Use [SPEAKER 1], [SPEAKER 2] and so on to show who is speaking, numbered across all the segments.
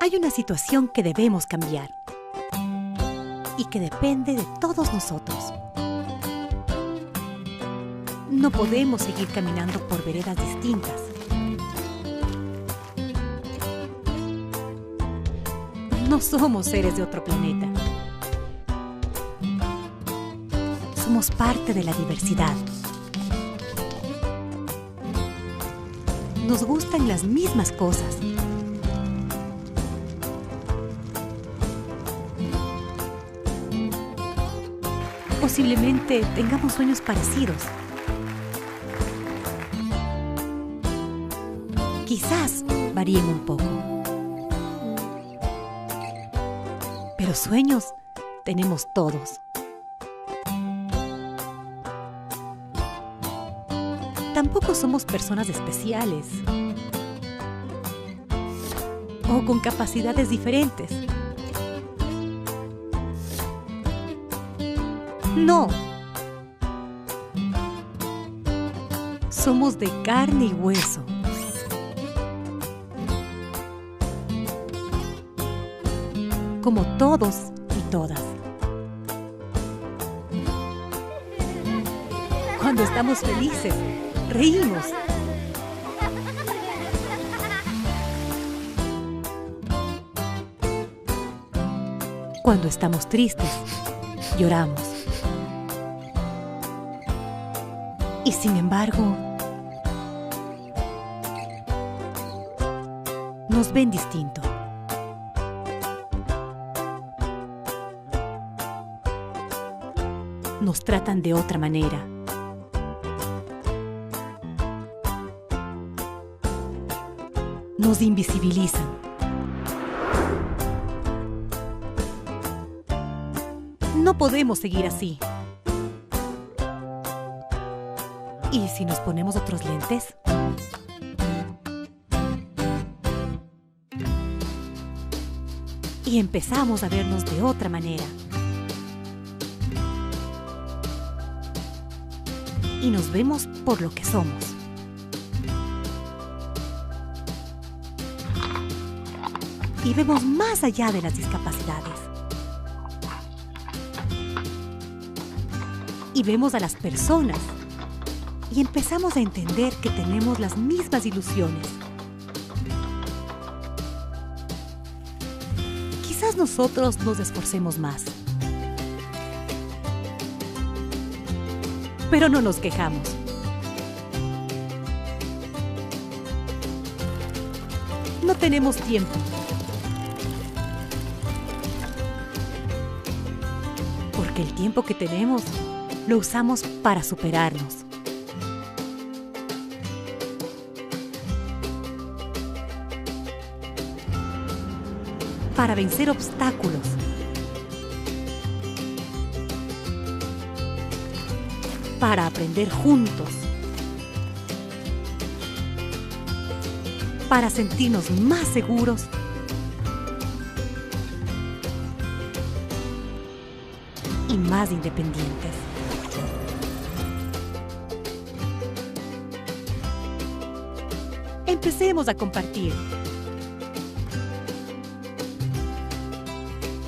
[SPEAKER 1] Hay una situación que debemos cambiar y que depende de todos nosotros. No podemos seguir caminando por veredas distintas. No somos seres de otro planeta. Somos parte de la diversidad. Nos gustan las mismas cosas. Posiblemente tengamos sueños parecidos. Quizás varíen un poco. Pero sueños tenemos todos. Tampoco somos personas especiales o con capacidades diferentes. No. Somos de carne y hueso. Como todos y todas. Cuando estamos felices, reímos. Cuando estamos tristes, lloramos. Y sin embargo, nos ven distinto. Nos tratan de otra manera. Nos invisibilizan. No podemos seguir así. ¿Y si nos ponemos otros lentes? Y empezamos a vernos de otra manera. Y nos vemos por lo que somos. Y vemos más allá de las discapacidades. Y vemos a las personas. Y empezamos a entender que tenemos las mismas ilusiones. Quizás nosotros nos esforcemos más. Pero no nos quejamos. No tenemos tiempo. Porque el tiempo que tenemos lo usamos para superarnos. Para vencer obstáculos. Para aprender juntos. Para sentirnos más seguros. Y más independientes. Empecemos a compartir.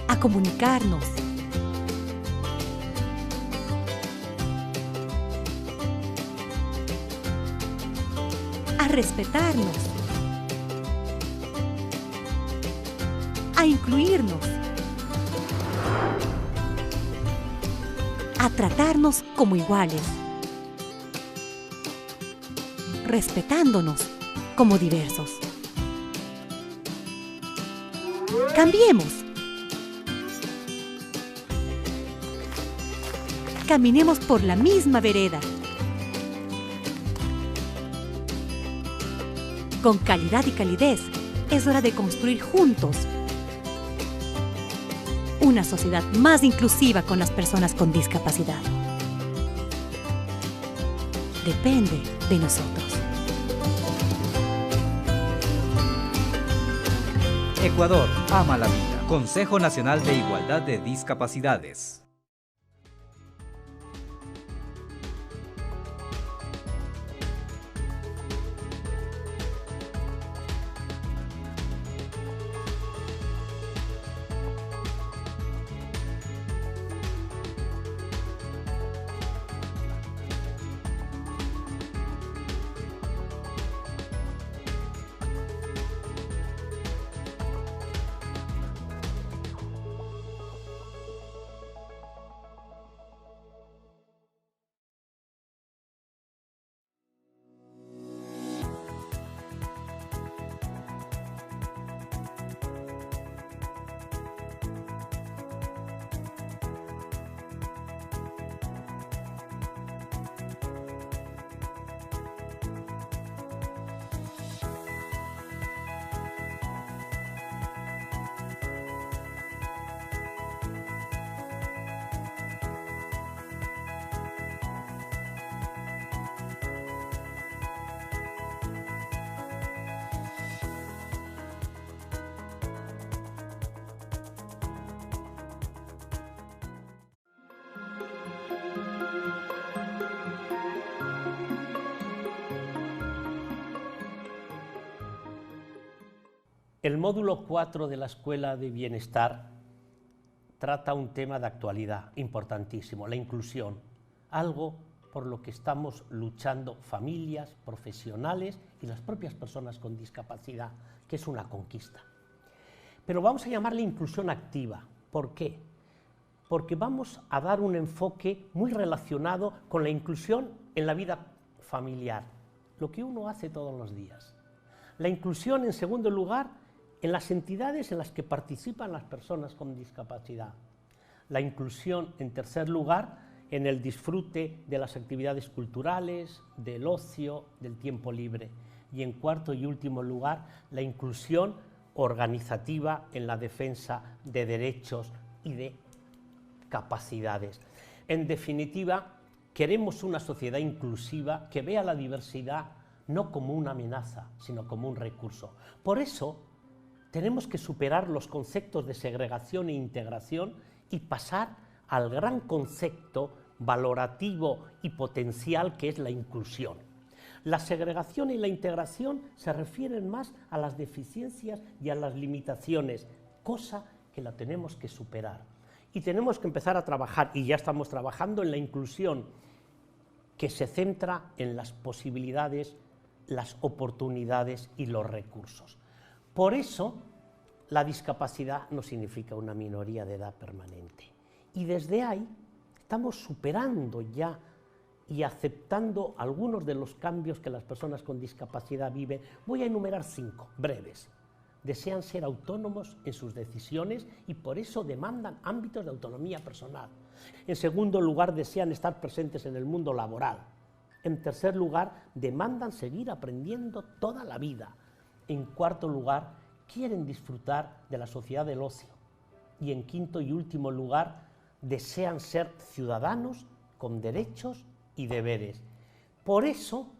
[SPEAKER 1] A comunicarnos. A respetarnos. A incluirnos. A tratarnos como iguales. Respetándonos como diversos. Cambiemos. Caminemos por la misma vereda. Con calidad y calidez, es hora de construir juntos una sociedad más inclusiva con las personas con discapacidad. Depende de nosotros.
[SPEAKER 2] Ecuador ama la vida. Consejo Nacional de Igualdad de Discapacidades.
[SPEAKER 3] El módulo 4 de la Escuela de Bienestar trata un tema de actualidad importantísimo, la inclusión, algo por lo que estamos luchando familias, profesionales y las propias personas con discapacidad, que es una conquista. Pero vamos a llamarle inclusión activa. ¿Por qué? Porque vamos a dar un enfoque muy relacionado con la inclusión en la vida familiar, lo que uno hace todos los días. La inclusión, en segundo lugar, en las entidades en las que participan las personas con discapacidad. La inclusión, en tercer lugar, en el disfrute de las actividades culturales, del ocio, del tiempo libre. Y en cuarto y último lugar, la inclusión organizativa en la defensa de derechos y de capacidades. En definitiva, queremos una sociedad inclusiva que vea la diversidad no como una amenaza, sino como un recurso. Por eso, tenemos que superar los conceptos de segregación e integración y pasar al gran concepto valorativo y potencial que es la inclusión. La segregación y la integración se refieren más a las deficiencias y a las limitaciones, cosa que la tenemos que superar. Y tenemos que empezar a trabajar, y ya estamos trabajando en la inclusión, que se centra en las posibilidades, las oportunidades y los recursos. Por eso, la discapacidad no significa una minoría de edad permanente. Y desde ahí estamos superando ya y aceptando algunos de los cambios que las personas con discapacidad viven. Voy a enumerar 5, breves. Desean ser autónomos en sus decisiones y por eso demandan ámbitos de autonomía personal. En segundo lugar, desean estar presentes en el mundo laboral. En tercer lugar, demandan seguir aprendiendo toda la vida. En cuarto lugar, quieren disfrutar de la sociedad del ocio. Y en quinto y último lugar, desean ser ciudadanos con derechos y deberes. Por eso,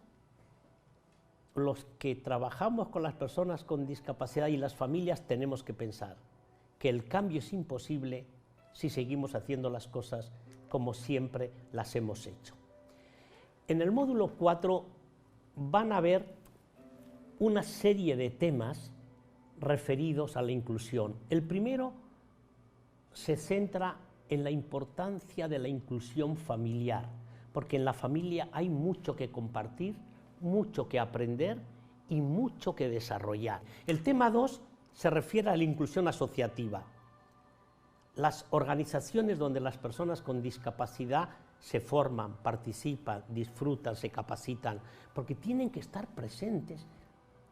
[SPEAKER 3] los que trabajamos con las personas con discapacidad y las familias tenemos que pensar que el cambio es imposible si seguimos haciendo las cosas como siempre las hemos hecho. En el módulo 4 van a ver una serie de temas referidos a la inclusión. El primero se centra en la importancia de la inclusión familiar, porque en la familia hay mucho que compartir, mucho que aprender y mucho que desarrollar. El tema 2 se refiere a la inclusión asociativa. Las organizaciones donde las personas con discapacidad se forman, participan, disfrutan, se capacitan, porque tienen que estar presentes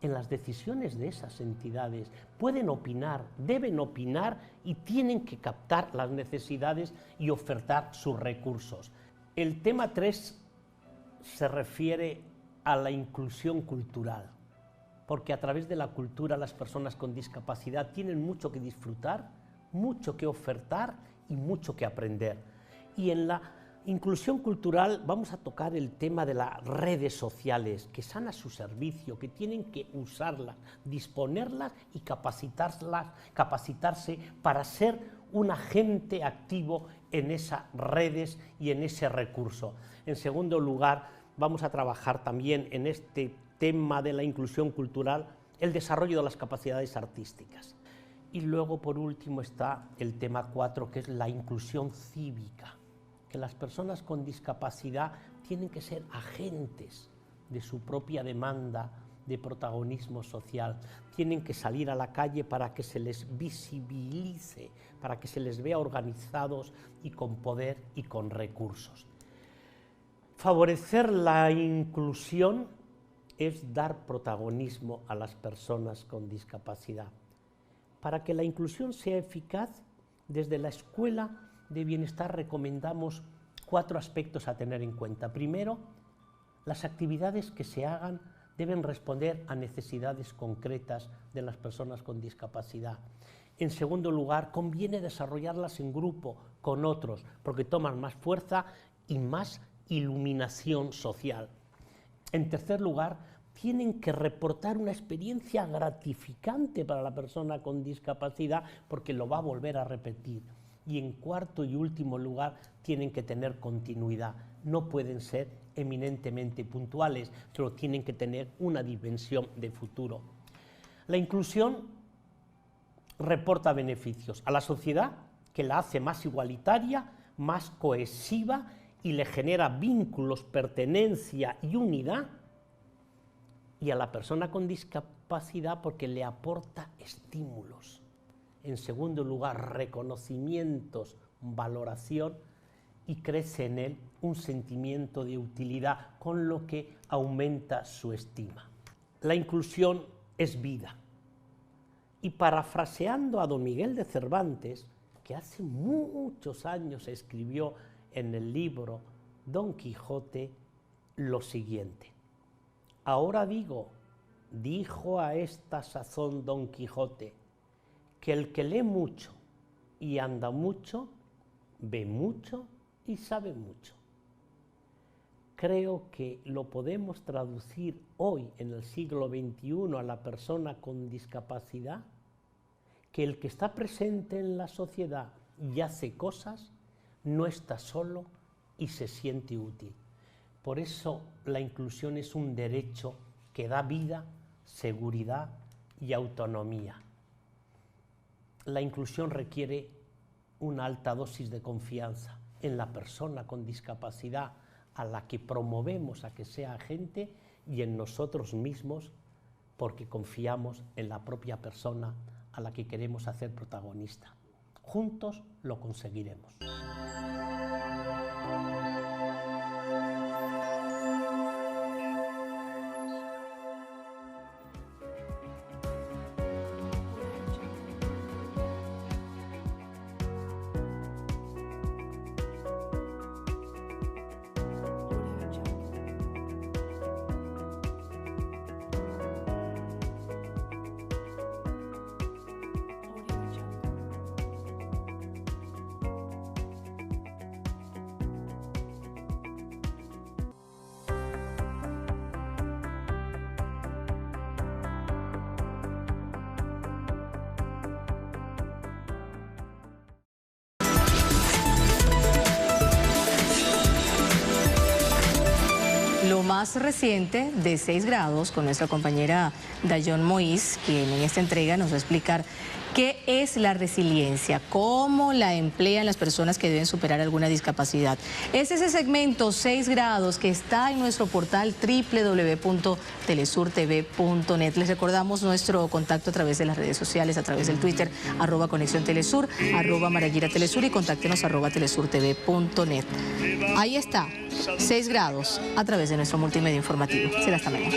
[SPEAKER 3] en las decisiones de esas entidades. Pueden opinar, deben opinar y tienen que captar las necesidades y ofertar sus recursos. El tema 3 se refiere a la inclusión cultural, porque a través de la cultura las personas con discapacidad tienen mucho que disfrutar, mucho que ofertar y mucho que aprender. Y en la inclusión cultural vamos a tocar el tema de las redes sociales, que están a su servicio, que tienen que usarlas, disponerlas y capacitarse para ser un agente activo en esas redes y en ese recurso. En segundo lugar, vamos a trabajar también en este tema de la inclusión cultural, el desarrollo de las capacidades artísticas. Y luego, por último, está el tema 4, que es la inclusión cívica, que las personas con discapacidad tienen que ser agentes de su propia demanda de protagonismo social, tienen que salir a la calle para que se les visibilice, para que se les vea organizados y con poder y con recursos. Favorecer la inclusión es dar protagonismo a las personas con discapacidad. Para que la inclusión sea eficaz, desde la Escuela de Bienestar recomendamos 4 aspectos a tener en cuenta. Primero, las actividades que se hagan deben responder a necesidades concretas de las personas con discapacidad. En segundo lugar, conviene desarrollarlas en grupo con otros, porque toman más fuerza y más iluminación social. En tercer lugar, tienen que reportar una experiencia gratificante para la persona con discapacidad, porque lo va a volver a repetir. Y en cuarto y último lugar, tienen que tener continuidad. No pueden ser eminentemente puntuales, pero tienen que tener una dimensión de futuro. La inclusión reporta beneficios a la sociedad, que la hace más igualitaria, más cohesiva y le genera vínculos, pertenencia y unidad, y a la persona con discapacidad porque le aporta estímulos. En segundo lugar, reconocimientos, valoración, y crece en él un sentimiento de utilidad, con lo que aumenta su estima. La inclusión es vida. Y parafraseando a don Miguel de Cervantes, que hace muchos años escribió en el libro Don Quijote lo siguiente: ahora digo, dijo a esta sazón Don Quijote, que el que lee mucho y anda mucho, ve mucho y sabe mucho. Creo que lo podemos traducir hoy, en el siglo XXI, a la persona con discapacidad, que el que está presente en la sociedad y hace cosas, no está solo y se siente útil. Por eso la inclusión es un derecho que da vida, seguridad y autonomía. La inclusión requiere una alta dosis de confianza en la persona con discapacidad a la que promovemos a que sea agente, y en nosotros mismos, porque confiamos en la propia persona a la que queremos hacer protagonista. Juntos lo conseguiremos.
[SPEAKER 4] Lo más reciente de 6 grados con nuestra compañera Dayon Moïse, quien en esta entrega nos va a explicar qué es la resiliencia, cómo la emplean las personas que deben superar alguna discapacidad. Es ese segmento 6 grados que está en nuestro portal www.telesurtv.net. Les recordamos nuestro contacto a través de las redes sociales, a través del Twitter, @Conexión Telesur, @Maraguira Telesur, y contáctenos @telesurtv.net. Ahí está, 6 grados a través de nuestro multimedia informativo. Será hasta mañana.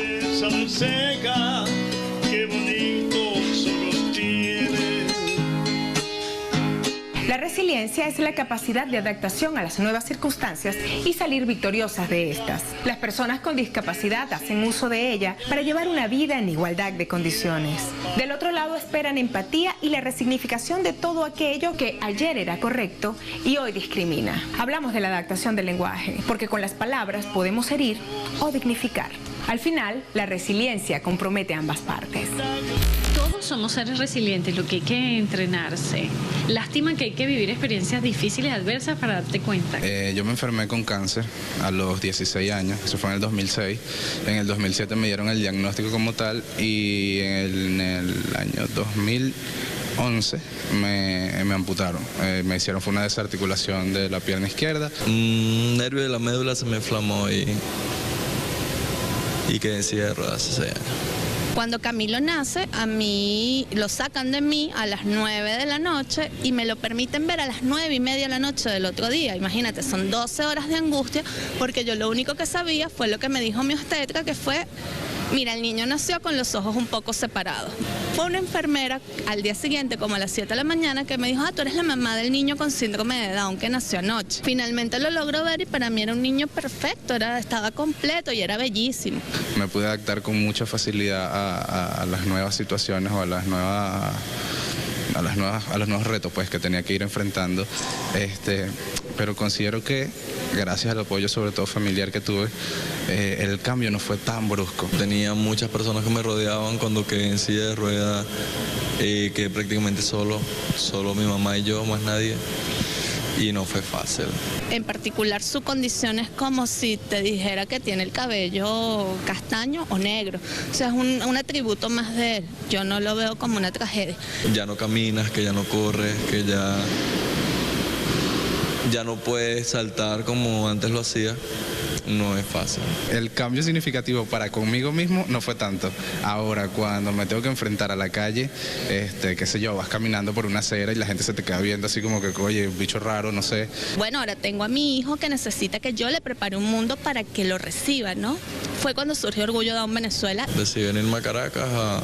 [SPEAKER 5] La resiliencia es la capacidad de adaptación a las nuevas circunstancias y salir victoriosas de estas. Las personas con discapacidad hacen uso de ella para llevar una vida en igualdad de condiciones. Del otro lado esperan empatía y la resignificación de todo aquello que ayer era correcto y hoy discrimina. Hablamos de la adaptación del lenguaje, porque con las palabras podemos herir o dignificar. Al final, la resiliencia compromete a ambas partes.
[SPEAKER 6] Todos somos seres resilientes, lo que hay que entrenarse. Lástima que hay que vivir experiencias difíciles, adversas, para darte cuenta.
[SPEAKER 7] Yo me enfermé con cáncer a los 16 años, eso fue en el 2006. En el 2007 me dieron el diagnóstico como tal, y en el año 2011 me amputaron. Me hicieron fue una desarticulación de la pierna izquierda.
[SPEAKER 8] Un nervio de la médula se me inflamó y quedé en silla de ruedas ese año.
[SPEAKER 9] Cuando Camilo nace, a mí lo sacan de mí a las 9 de la noche y me lo permiten ver a las 9:30 de la noche del otro día. Imagínate, son 12 horas de angustia, porque yo lo único que sabía fue lo que me dijo mi obstetra, que fue: mira, el niño nació con los ojos un poco separados. Fue una enfermera al día siguiente, como a las 7 de la mañana, que me dijo: tú eres la mamá del niño con síndrome de Down que nació anoche. Finalmente lo logró ver y para mí era un niño perfecto, estaba completo y era bellísimo.
[SPEAKER 7] Me pude adaptar con mucha facilidad a las nuevas situaciones o a los nuevos retos pues que tenía que ir enfrentando, pero considero que gracias al apoyo sobre todo familiar que tuve, el cambio no fue tan brusco.
[SPEAKER 8] Tenía muchas personas que me rodeaban cuando quedé en silla de ruedas, que prácticamente solo mi mamá y yo, más nadie. y no fue fácil.
[SPEAKER 9] En particular, su condición es como si te dijera que tiene el cabello castaño o negro. O sea, es un atributo más de él. Yo no lo veo como una tragedia.
[SPEAKER 8] Ya no caminas, que ya no corres, que ya no puedes saltar como antes lo hacía. No es fácil.
[SPEAKER 7] El cambio significativo para conmigo mismo no fue tanto. Ahora, cuando me tengo que enfrentar a la calle, qué sé yo, vas caminando por una acera y la gente se te queda viendo así como que, oye, un bicho raro, no sé.
[SPEAKER 9] Bueno, ahora tengo a mi hijo que necesita que yo le prepare un mundo para que lo reciba, ¿no? Fue cuando surgió Orgullo Down Venezuela.
[SPEAKER 8] Decidí venirme a Caracas a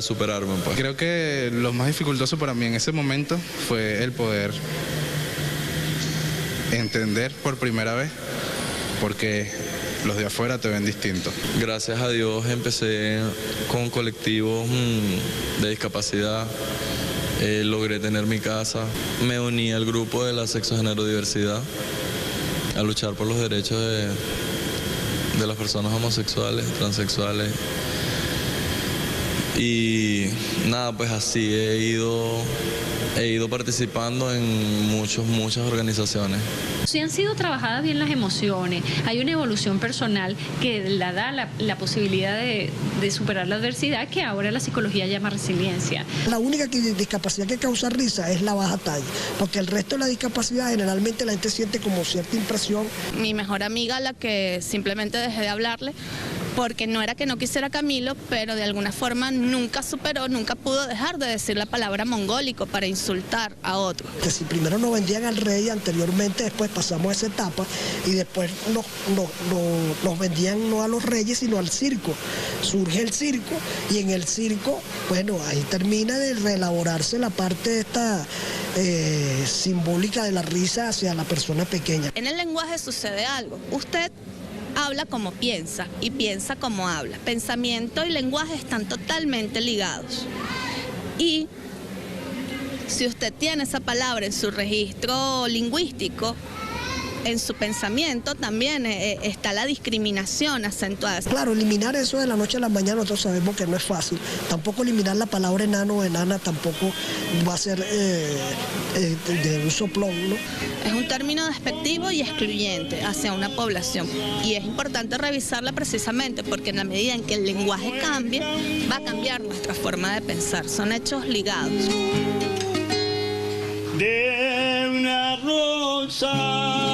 [SPEAKER 8] superarme, pues.
[SPEAKER 7] Creo que lo más dificultoso para mí en ese momento fue el poder entender por primera vez, porque los de afuera te ven distinto.
[SPEAKER 8] Gracias a Dios empecé con colectivos de discapacidad, logré tener mi casa, me uní al grupo de la sexogenerodiversidad a luchar por los derechos de las personas homosexuales, transexuales. Y nada, pues así he ido participando en muchas organizaciones.
[SPEAKER 6] Si han sido trabajadas bien las emociones, hay una evolución personal que la da la posibilidad de superar la adversidad, que ahora la psicología llama resiliencia.
[SPEAKER 10] La única discapacidad que causa risa es la baja talla, porque el resto de la discapacidad generalmente la gente siente como cierta impresión.
[SPEAKER 9] Mi mejor amiga, la que simplemente dejé de hablarle, porque no era que no quisiera a Camilo, pero de alguna forma nunca pudo dejar de decir la palabra mongólico para insultar a otro.
[SPEAKER 10] Que si primero nos vendían al rey, anteriormente después pasamos esa etapa y después nos vendían no a los reyes sino al circo. Surge el circo y en el circo, bueno, ahí termina de reelaborarse la parte esta simbólica de la risa hacia la persona pequeña.
[SPEAKER 9] En el lenguaje sucede algo. Usted habla como piensa y piensa como habla. Pensamiento y lenguaje están totalmente ligados. Y si usted tiene esa palabra en su registro lingüístico, en su pensamiento también está la discriminación acentuada.
[SPEAKER 10] Claro, eliminar eso de la noche a la mañana nosotros sabemos que no es fácil. Tampoco eliminar la palabra enano o enana tampoco va a ser de un soplón, ¿no?
[SPEAKER 9] Es un término despectivo y excluyente hacia una población. Y es importante revisarla precisamente porque en la medida en que el lenguaje cambie, va a cambiar nuestra forma de pensar. Son hechos ligados.
[SPEAKER 11] De una rosa.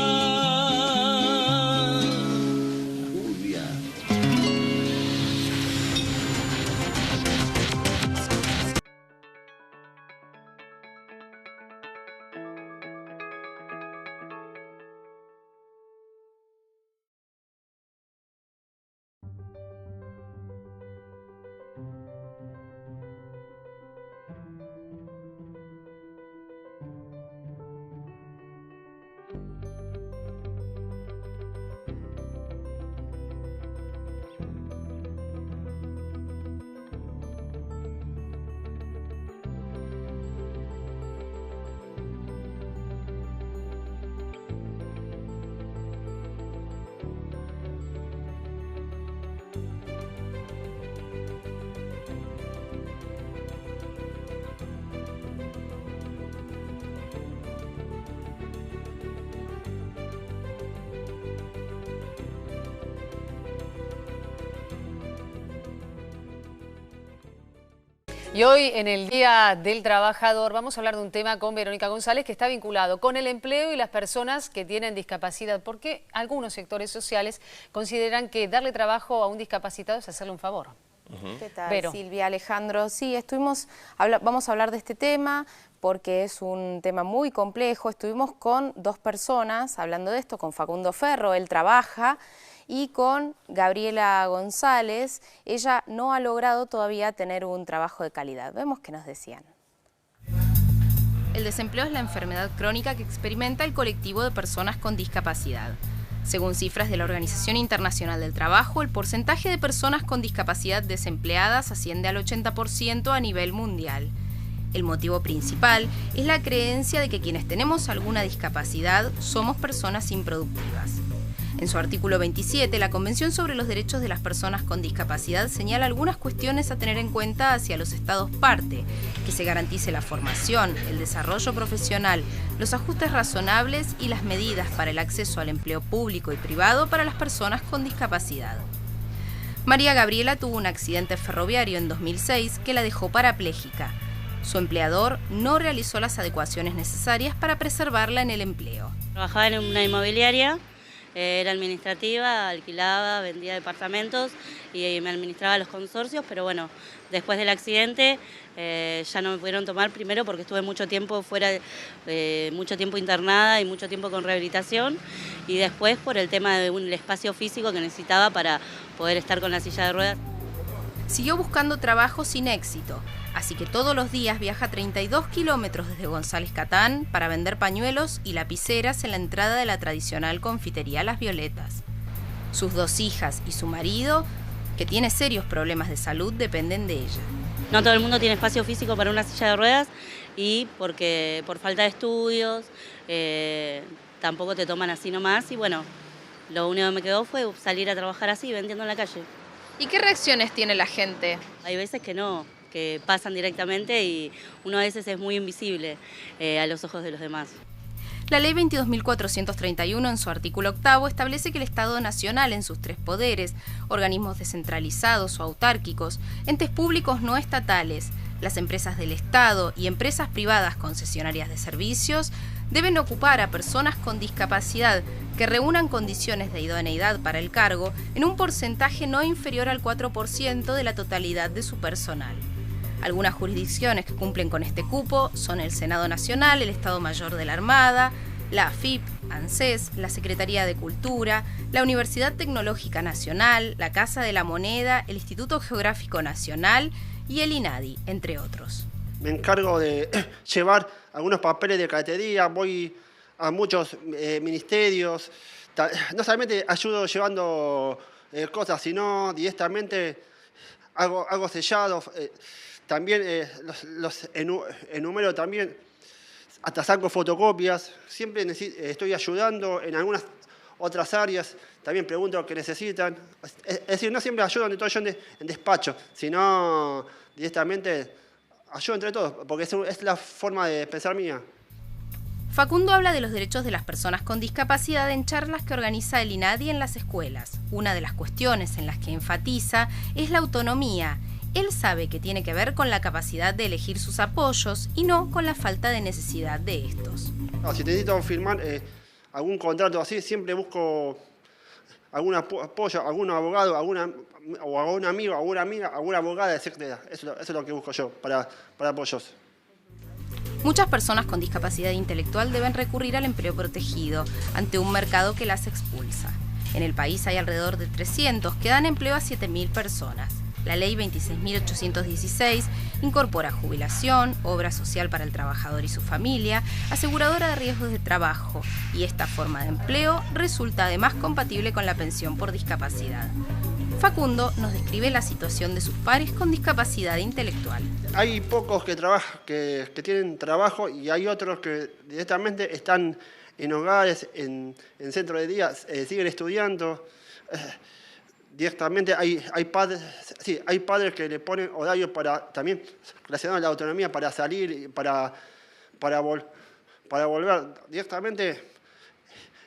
[SPEAKER 12] Y hoy, en el Día del Trabajador, vamos a hablar de un tema con Verónica González que está vinculado con el empleo y las personas que tienen discapacidad, porque algunos sectores sociales consideran que darle trabajo a un discapacitado es hacerle un favor.
[SPEAKER 13] ¿Qué tal,
[SPEAKER 12] Vero?
[SPEAKER 13] Silvia, Alejandro? Sí, vamos a hablar de este tema porque es un tema muy complejo. Estuvimos con dos personas hablando de esto, con Facundo Ferro, él trabaja, y con Gabriela González. Ella no ha logrado todavía tener un trabajo de calidad. Vemos qué nos decían. El desempleo es la enfermedad crónica que experimenta el colectivo de personas con discapacidad. Según cifras de la Organización Internacional del Trabajo, el porcentaje de personas con discapacidad desempleadas asciende al 80% a nivel mundial. El motivo principal es la creencia de que quienes tenemos alguna discapacidad somos personas improductivas. En su artículo 27, la Convención sobre los Derechos de las Personas con Discapacidad señala algunas cuestiones a tener en cuenta hacia los Estados parte, que se garantice la formación, el desarrollo profesional, los ajustes razonables y las medidas para el acceso al empleo público y privado para las personas con discapacidad. María Gabriela tuvo un accidente ferroviario en 2006 que la dejó parapléjica. Su empleador no realizó las adecuaciones necesarias para preservarla en el empleo.
[SPEAKER 14] Trabajaba en una inmobiliaria, era administrativa, alquilaba, vendía departamentos y me administraba los consorcios, pero bueno, después del accidente ya no me pudieron tomar, primero porque estuve mucho tiempo fuera, mucho tiempo internada y mucho tiempo con rehabilitación, y después por el tema del espacio físico que necesitaba para poder estar con la silla de ruedas.
[SPEAKER 13] Siguió buscando trabajo sin éxito, así que todos los días viaja 32 kilómetros desde González Catán para vender pañuelos y lapiceras en la entrada de la tradicional confitería Las Violetas. Sus 2 hijas y su marido, que tiene serios problemas de salud, dependen de ella.
[SPEAKER 14] No todo el mundo tiene espacio físico para una silla de ruedas y porque por falta de estudios tampoco te toman así nomás, y bueno, lo único que me quedó fue salir a trabajar así, vendiendo en la calle.
[SPEAKER 13] ¿Y qué reacciones tiene la gente?
[SPEAKER 14] Hay veces que no, que pasan directamente y uno a veces es muy invisible a los ojos de los demás.
[SPEAKER 13] La Ley 22.431, en su artículo 8, establece que el Estado Nacional, en sus 3 poderes, organismos descentralizados o autárquicos, entes públicos no estatales, las empresas del Estado y empresas privadas concesionarias de servicios, deben ocupar a personas con discapacidad que reúnan condiciones de idoneidad para el cargo en un porcentaje no inferior al 4% de la totalidad de su personal. Algunas jurisdicciones que cumplen con este cupo son el Senado Nacional, el Estado Mayor de la Armada, la AFIP, ANSES, la Secretaría de Cultura, la Universidad Tecnológica Nacional, la Casa de la Moneda, el Instituto Geográfico Nacional y el INADI, entre otros.
[SPEAKER 15] Me encargo de llevar algunos papeles de catería, voy a muchos ministerios, no solamente ayudo llevando cosas, sino directamente hago sellados, también los enumero también, hasta saco fotocopias, siempre estoy ayudando en algunas otras áreas, también pregunto lo que necesitan, es decir, no siempre ayudo en despacho, sino directamente ayudo entre todos, porque es la forma de pensar mía.
[SPEAKER 13] Facundo habla de los derechos de las personas con discapacidad en charlas que organiza el INADI en las escuelas. Una de las cuestiones en las que enfatiza es la autonomía. Él sabe que tiene que ver con la capacidad de elegir sus apoyos y no con la falta de necesidad de estos.
[SPEAKER 15] No, si necesito firmar algún contrato así, siempre busco algún apoyo, algún abogado, o algún amigo, alguna amiga, alguna abogada, etc. Eso es lo que busco yo para apoyos.
[SPEAKER 13] Muchas personas con discapacidad intelectual deben recurrir al empleo protegido ante un mercado que las expulsa. En el país hay alrededor de 300 que dan empleo a 7.000 personas. La Ley 26.816 incorpora jubilación, obra social para el trabajador y su familia, aseguradora de riesgos de trabajo, y esta forma de empleo resulta además compatible con la pensión por discapacidad. Facundo nos describe la situación de sus pares con discapacidad intelectual.
[SPEAKER 15] Hay pocos que tienen trabajo y hay otros que directamente están en hogares, en centros de día, siguen estudiando. Directamente hay padres que le ponen horarios para también relacionados a la autonomía para salir y para volver. Directamente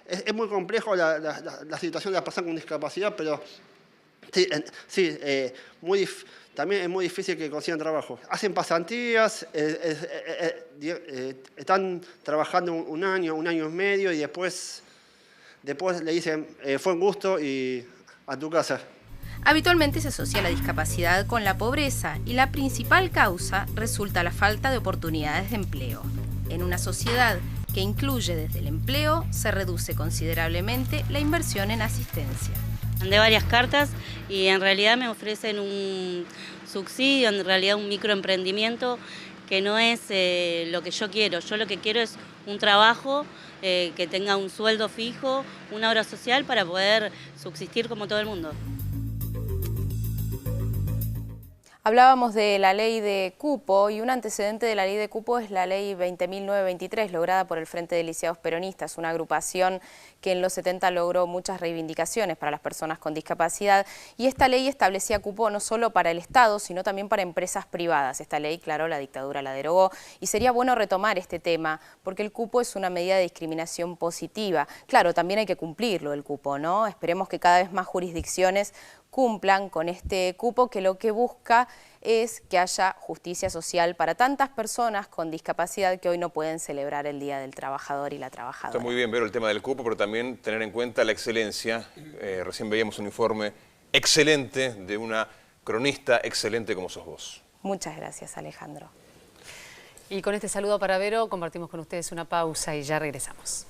[SPEAKER 15] es muy complejo la situación de las personas con discapacidad, pero también es muy difícil que consigan trabajo. Hacen pasantías, están trabajando un año y medio y después le dicen fue un gusto y a tu casa.
[SPEAKER 13] Habitualmente se asocia la discapacidad con la pobreza y la principal causa resulta la falta de oportunidades de empleo. En una sociedad que incluye desde el empleo, se reduce considerablemente la inversión en asistencia.
[SPEAKER 14] Mandé varias cartas y en realidad me ofrecen un subsidio, en realidad un microemprendimiento que no es lo que yo quiero. Yo lo que quiero es un trabajo que tenga un sueldo fijo, una obra social para poder subsistir como todo el mundo.
[SPEAKER 13] Hablábamos de la ley de cupo y un antecedente de la ley de cupo es la ley 20.923, lograda por el Frente de Lisiados Peronistas, una agrupación que en los 70 logró muchas reivindicaciones para las personas con discapacidad, y esta ley establecía cupo no solo para el Estado, sino también para empresas privadas. Esta ley, claro, la dictadura la derogó, y sería bueno retomar este tema, porque el cupo es una medida de discriminación positiva. Claro, también hay que cumplirlo el cupo, ¿no? Esperemos que cada vez más jurisdicciones cumplan con este cupo, que lo que busca es que haya justicia social para tantas personas con discapacidad que hoy no pueden celebrar el Día del Trabajador y la Trabajadora.
[SPEAKER 16] Está muy bien ver el tema del cupo, pero también tener en cuenta la excelencia. Recién veíamos un informe excelente de una cronista excelente como sos vos.
[SPEAKER 13] Muchas gracias, Alejandro.
[SPEAKER 12] Y con este saludo para Vero compartimos con ustedes una pausa y ya regresamos.